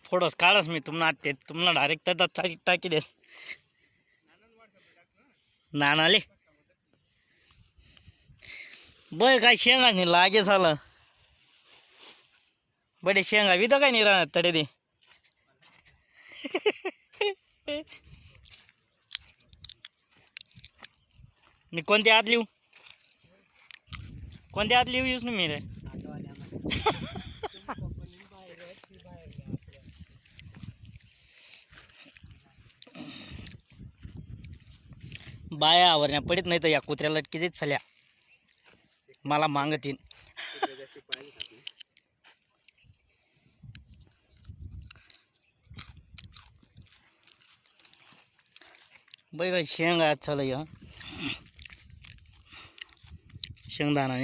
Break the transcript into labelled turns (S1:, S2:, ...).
S1: photos काढस मी तुम्हाला direct टाकी देस नानाले बय काय शेंगा नाही लागे झालं बडे शेंगा बी तर काय नाही राहणार तडे दे मी कोणत्या आत लिहू यूज नाही मी रे बाया आवरण्या पडित नाही तर या कुत्र्या लटकीच झाल्या मला मागतीन बाई शेंगा चालू शेंगदाणा